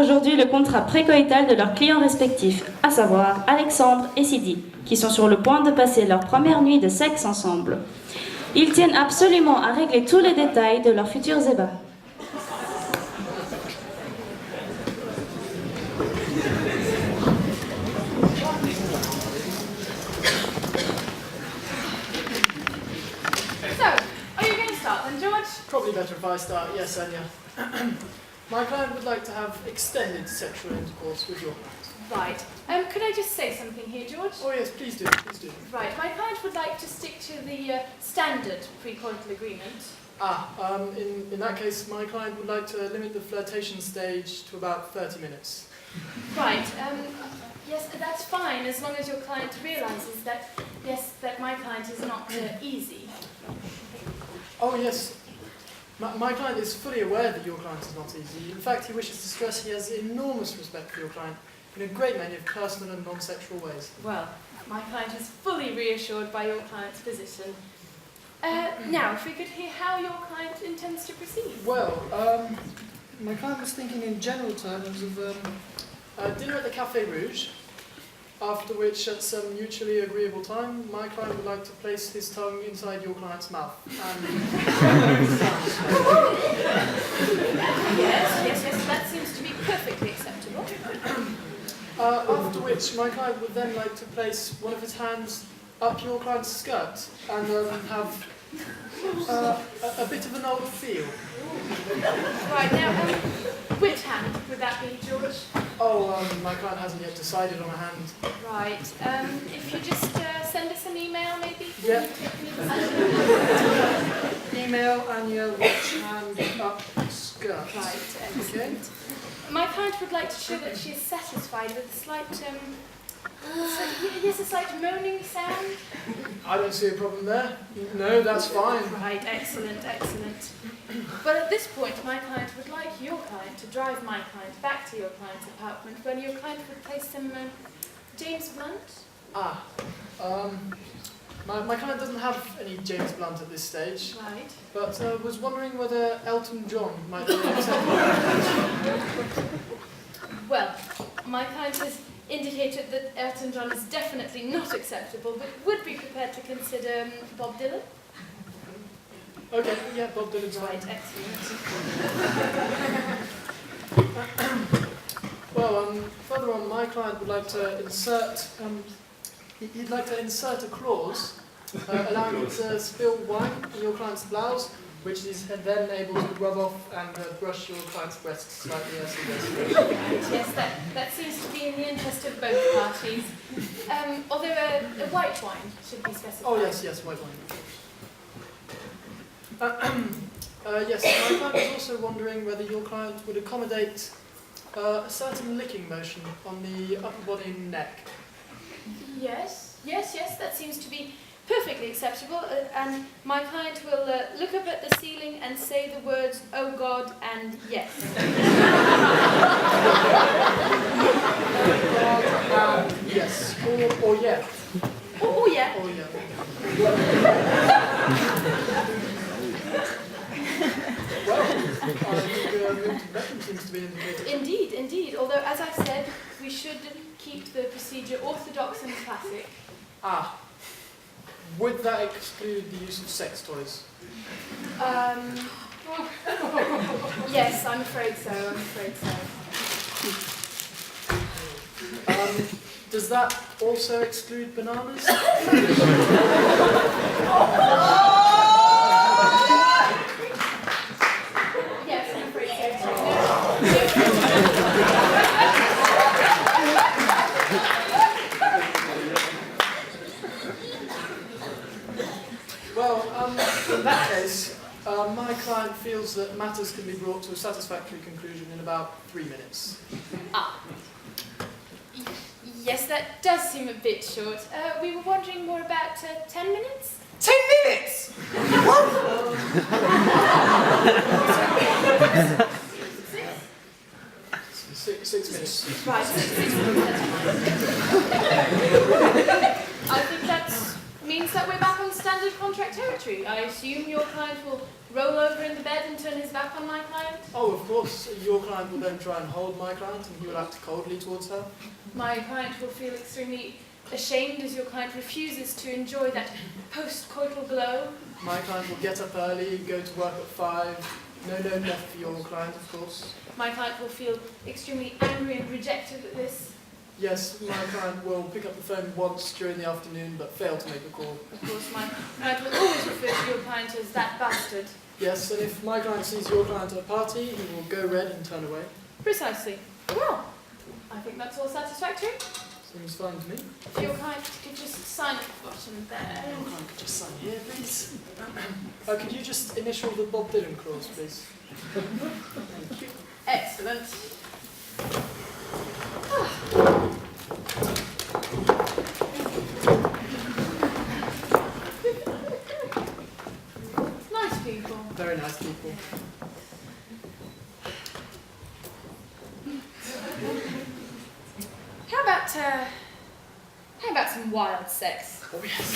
aujourd'hui le contrat précoital de leurs clients respectifs, à savoir Alexandre et Sidi, qui sont sur le point de passer leur première nuit de sexe ensemble. Ils tiennent absolument à régler tous les détails de leurs futurs ébats. Probably better if I start. Yes, Anya. My client would like to have extended sexual intercourse with your client. Right. Could I just say something here, George? Oh yes, please do, please do. Right. My client would like to stick to the standard precoital agreement. In that case, my client would like to limit the flirtation stage to about 30 minutes. Right. Yes, that's fine, as long as your client realises that, yes, that my client is not easy. Oh yes. My client is fully aware that your client is not easy. In fact, he wishes to stress he has enormous respect for your client in a great many of personal and non-sexual ways. Well, my client is fully reassured by your client's position. Now, if we could hear how your client intends to proceed. Well, my client was thinking in general terms of dinner at the Café Rouge, after which, at some mutually agreeable time, my client would like to place his tongue inside your client's mouth. Yes, that seems to be perfectly acceptable. After which, my client would then like to place one of his hands up your client's skirt and have a bit of an old feel. Right, now, which hand would that be, George? Oh, my client hasn't yet decided on a hand. Right, if you just send us an email, maybe? Yeah. Email Anya, which hand up skirt. Right, excellent. Okay. My client would like to show that she is satisfied with a slight, a slight moaning sound. I don't see a problem there. No, that's fine. Right, excellent, excellent. But at this point, my client would like your client to drive my client back to your client's apartment, when your client would play some James Blunt. My client doesn't have any James Blunt at this stage. Right. But was wondering whether Elton John might be acceptable. Well, my client has indicated that Elton John is definitely not acceptable, but would be prepared to consider Bob Dylan. Okay, yeah, Bob Dylan's right, fine. Excellent. Well, further on, my client would like to insert, he'd like to insert a clause allowing you to spill wine on your client's blouse, which is then able to rub off and brush your client's breasts slightly as he goes. Right, yes, that seems to be in the interest of both parties. Although a white wine should be specified. Oh yes, white wine. Yes, my client was also wondering whether your client would accommodate a certain licking motion on the upper body and neck. Yes, that seems to be perfectly acceptable, and my client will look up at the ceiling and say the words, "Oh God," and "yes." Oh God, and yes, or yeah. Or yeah. Or yeah. Well, I think bedroom seems to be indicated. Indeed. Although, as I said, we should keep the procedure orthodox and classic. Would that exclude the use of sex toys? Yes, I'm afraid so. Does that also exclude bananas? Yes, I'm afraid so. Well, in that case, my client feels that matters can be brought to a satisfactory conclusion in about 3 minutes. Yes, that does seem a bit short. We were wondering more about 10 minutes? 10 minutes? What? 6 minutes. Right, 6 minutes, that's fine. I think that's means that we're back on standard contract territory. I assume your client will roll over in the bed and turn his back on my client? Oh, of course. Your client will then try and hold my client and he will act coldly towards her. My client will feel extremely ashamed as your client refuses to enjoy that post-coital glow. My client will get up early, go to work at 5. No left for your client, of course. My client will feel extremely angry and rejected at this. Yes, my client will pick up the phone once during the afternoon but fail to make a call. Of course, my client will always refer to your client as that bastard. Yes, and if my client sees your client at a party, he will go red and turn away. Precisely. Well, I think that's all satisfactory. Seems fine to me. If your client could just sign at the bottom there. Your client could just sign here, please. Could you just initial the Bob Dylan clause, please? Thank you. Excellent. Nice people. Very nice people. How about some wild sex? Oh, yes.